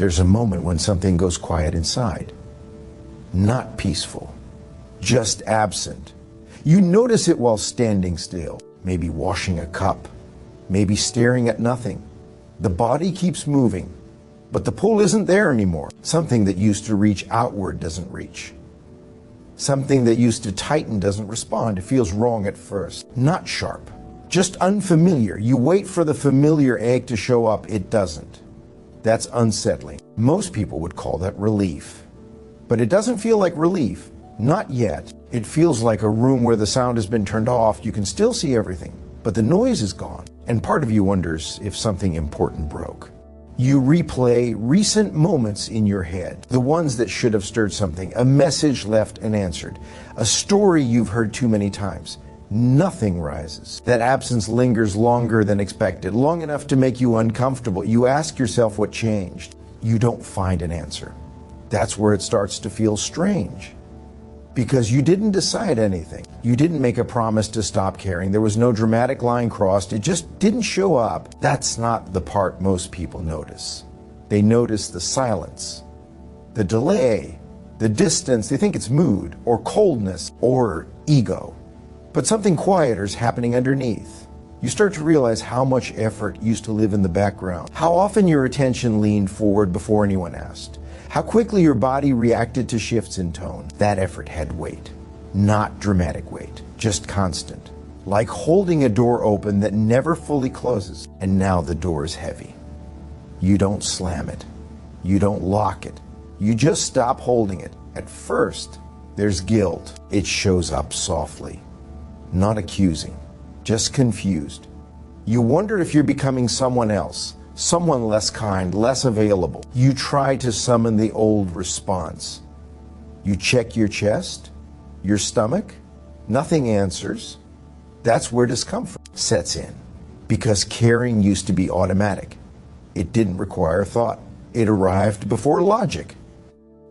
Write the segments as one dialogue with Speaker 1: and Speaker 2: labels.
Speaker 1: There's a moment when something goes quiet inside. Not peaceful, just absent. You notice it while standing still, maybe washing a cup, maybe staring at nothing. The body keeps moving, but the pull isn't there anymore. Something that used to reach outward doesn't reach. Something that used to tighten doesn't respond. It feels wrong at first. Not sharp, just unfamiliar. You wait for the familiar ache to show up. It doesn't. That's unsettling. Most people would call that relief. But it doesn't feel like relief. Not yet. It feels like a room where the sound has been turned off. You can still see everything, but the noise is gone. And part of you wonders if something important broke. You replay recent moments in your head, the ones that should have stirred something, a message left unanswered, a story you've heard too many times. Nothing rises. That absence lingers longer than expected, long enough to make you uncomfortable. You ask yourself what changed. You don't find an answer. That's where it starts to feel strange. Because you didn't decide anything. You didn't make a promise to stop caring. There was no dramatic line crossed. It just didn't show up. That's not the part most people notice. They notice the silence, the delay, the distance. They think it's mood or coldness or ego. But something quieter is happening underneath. You start to realize how much effort used to live in the background, how often your attention leaned forward before anyone asked, how quickly your body reacted to shifts in tone. That effort had weight, not dramatic weight, just constant. Like holding a door open that never fully closes, and now the door is heavy. You don't slam it. You don't lock it. You just stop holding it. At first, there's guilt. It shows up softly. Not accusing, just confused. You wonder if you're becoming someone else, someone less kind, less available. You try to summon the old response. You check your chest, your stomach, nothing answers. That's where discomfort sets in, because caring used to be automatic. It didn't require thought. It arrived before logic.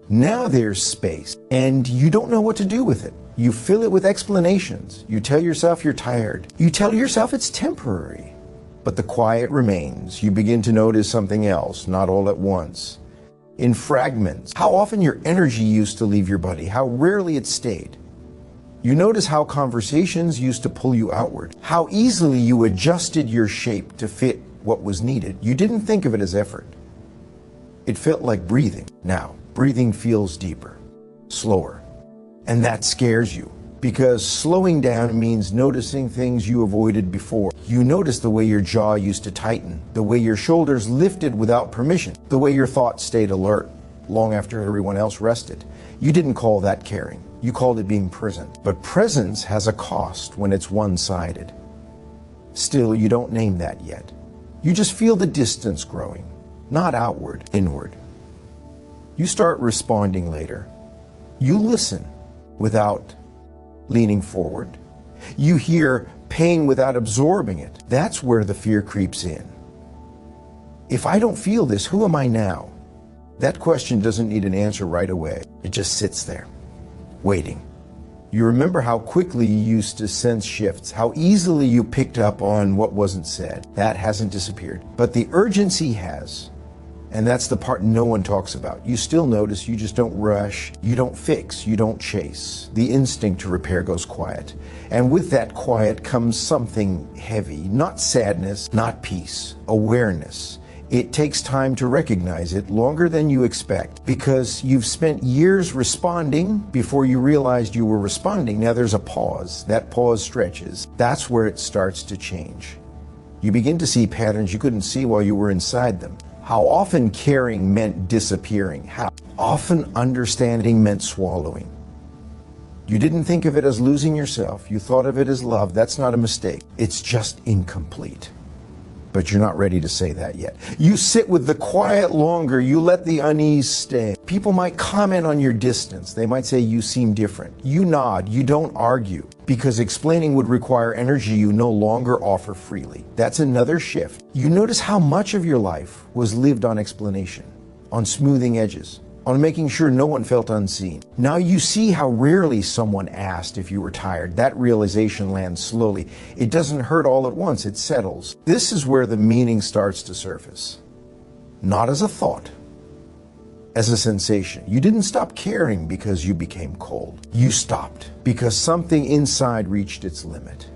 Speaker 1: Now there's space, and you don't know what to do with it. You fill it with explanations. You tell yourself you're tired. You tell yourself it's temporary. But the quiet remains. You begin to notice something else, not all at once. In fragments, how often your energy used to leave your body, how rarely it stayed. You notice how conversations used to pull you outward, how easily you adjusted your shape to fit what was needed. You didn't think of it as effort. It felt like breathing. Now, breathing feels deeper, slower. And that scares you, because slowing down means noticing things you avoided before. You notice the way your jaw used to tighten, the way your shoulders lifted without permission, the way your thoughts stayed alert long after everyone else rested. You didn't call that caring. You called it being present. But presence has a cost when it's one-sided. Still, you don't name that yet. You just feel the distance growing, not outward, inward. You start responding later. You listen without leaning forward. You hear pain without absorbing it. That's where the fear creeps in. If I don't feel this, who am I now? That question doesn't need an answer right away. It just sits there, waiting. You remember how quickly you used to sense shifts, how easily you picked up on what wasn't said. That hasn't disappeared, but the urgency has. And that's the part no one talks about. You still notice, you just don't rush, you don't fix, you don't chase. The instinct to repair goes quiet. And with that quiet comes something heavy, not sadness, not peace, awareness. It takes time to recognize it, longer than you expect, because you've spent years responding before you realized you were responding. Now there's a pause. That pause stretches. That's where it starts to change. You begin to see patterns you couldn't see while you were inside them. How often caring meant disappearing. How often understanding meant swallowing. You didn't think of it as losing yourself. You thought of it as love. That's not a mistake. It's just incomplete. But you're not ready to say that yet. You sit with the quiet longer. You let the unease stay. People might comment on your distance. They might say you seem different. You nod. You don't argue, because explaining would require energy you no longer offer freely. That's another shift. You notice how much of your life was lived on explanation, on smoothing edges, on making sure no one felt unseen. Now you see how rarely someone asked if you were tired. That realization lands slowly. It doesn't hurt all at once, it settles. This is where the meaning starts to surface. Not as a thought, as a sensation. You didn't stop caring because you became cold. You stopped because something inside reached its limit.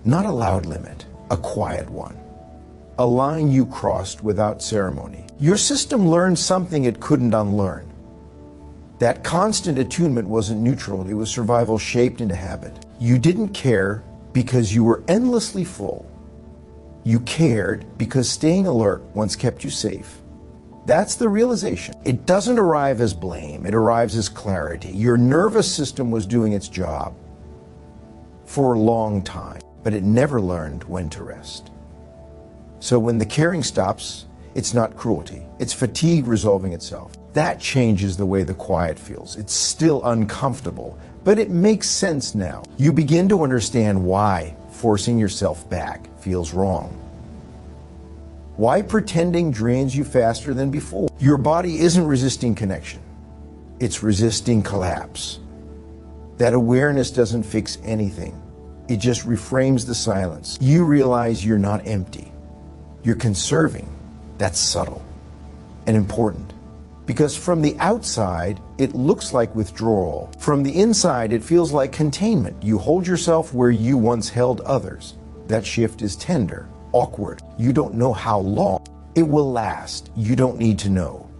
Speaker 1: Not a loud limit, a quiet one. A line you crossed without ceremony. Your system learned something it couldn't unlearn. That constant attunement wasn't neutral, it was survival shaped into habit. You didn't care because you were endlessly full. You cared because staying alert once kept you safe. That's the realization. It doesn't arrive as blame, it arrives as clarity. Your nervous system was doing its job for a long time, but it never learned when to rest. So when the caring stops, it's not cruelty, it's fatigue resolving itself. That changes the way the quiet feels. It's still uncomfortable, but it makes sense now. You begin to understand why forcing yourself back feels wrong. Why pretending drains you faster than before. Your body isn't resisting connection. It's resisting collapse. That awareness doesn't fix anything. It just reframes the silence. You realize you're not empty. You're conserving. That's subtle and important. Because from the outside, it looks like withdrawal. From the inside, it feels like containment. You hold yourself where you once held others. That shift is tender, awkward. You don't know how long it will last. You don't need to know.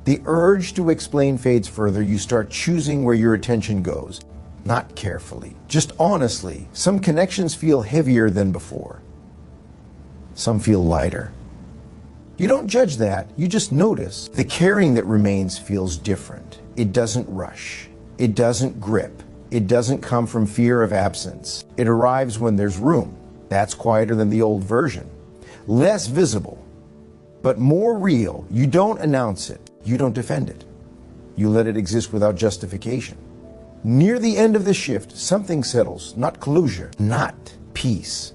Speaker 1: The urge to explain fades further. You start choosing where your attention goes. Not carefully, just honestly. Some connections feel heavier than before. Some feel lighter. You don't judge that, you just notice. The caring that remains feels different. It doesn't rush. It doesn't grip. It doesn't come from fear of absence. It arrives when there's room. That's quieter than the old version. Less visible, but more real. You don't announce it. You don't defend it. You let it exist without justification. Near the end of the shift, something settles. Not closure, not peace.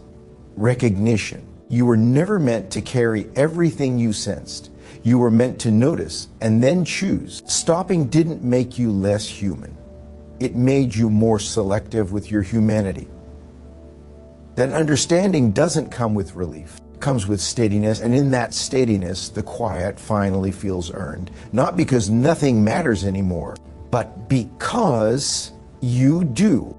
Speaker 1: Recognition. You were never meant to carry everything you sensed. You were meant to notice and then choose. Stopping didn't make you less human. It made you more selective with your humanity. That understanding doesn't come with relief. It comes with steadiness, and in that steadiness, the quiet finally feels earned. Not because nothing matters anymore, but because you do.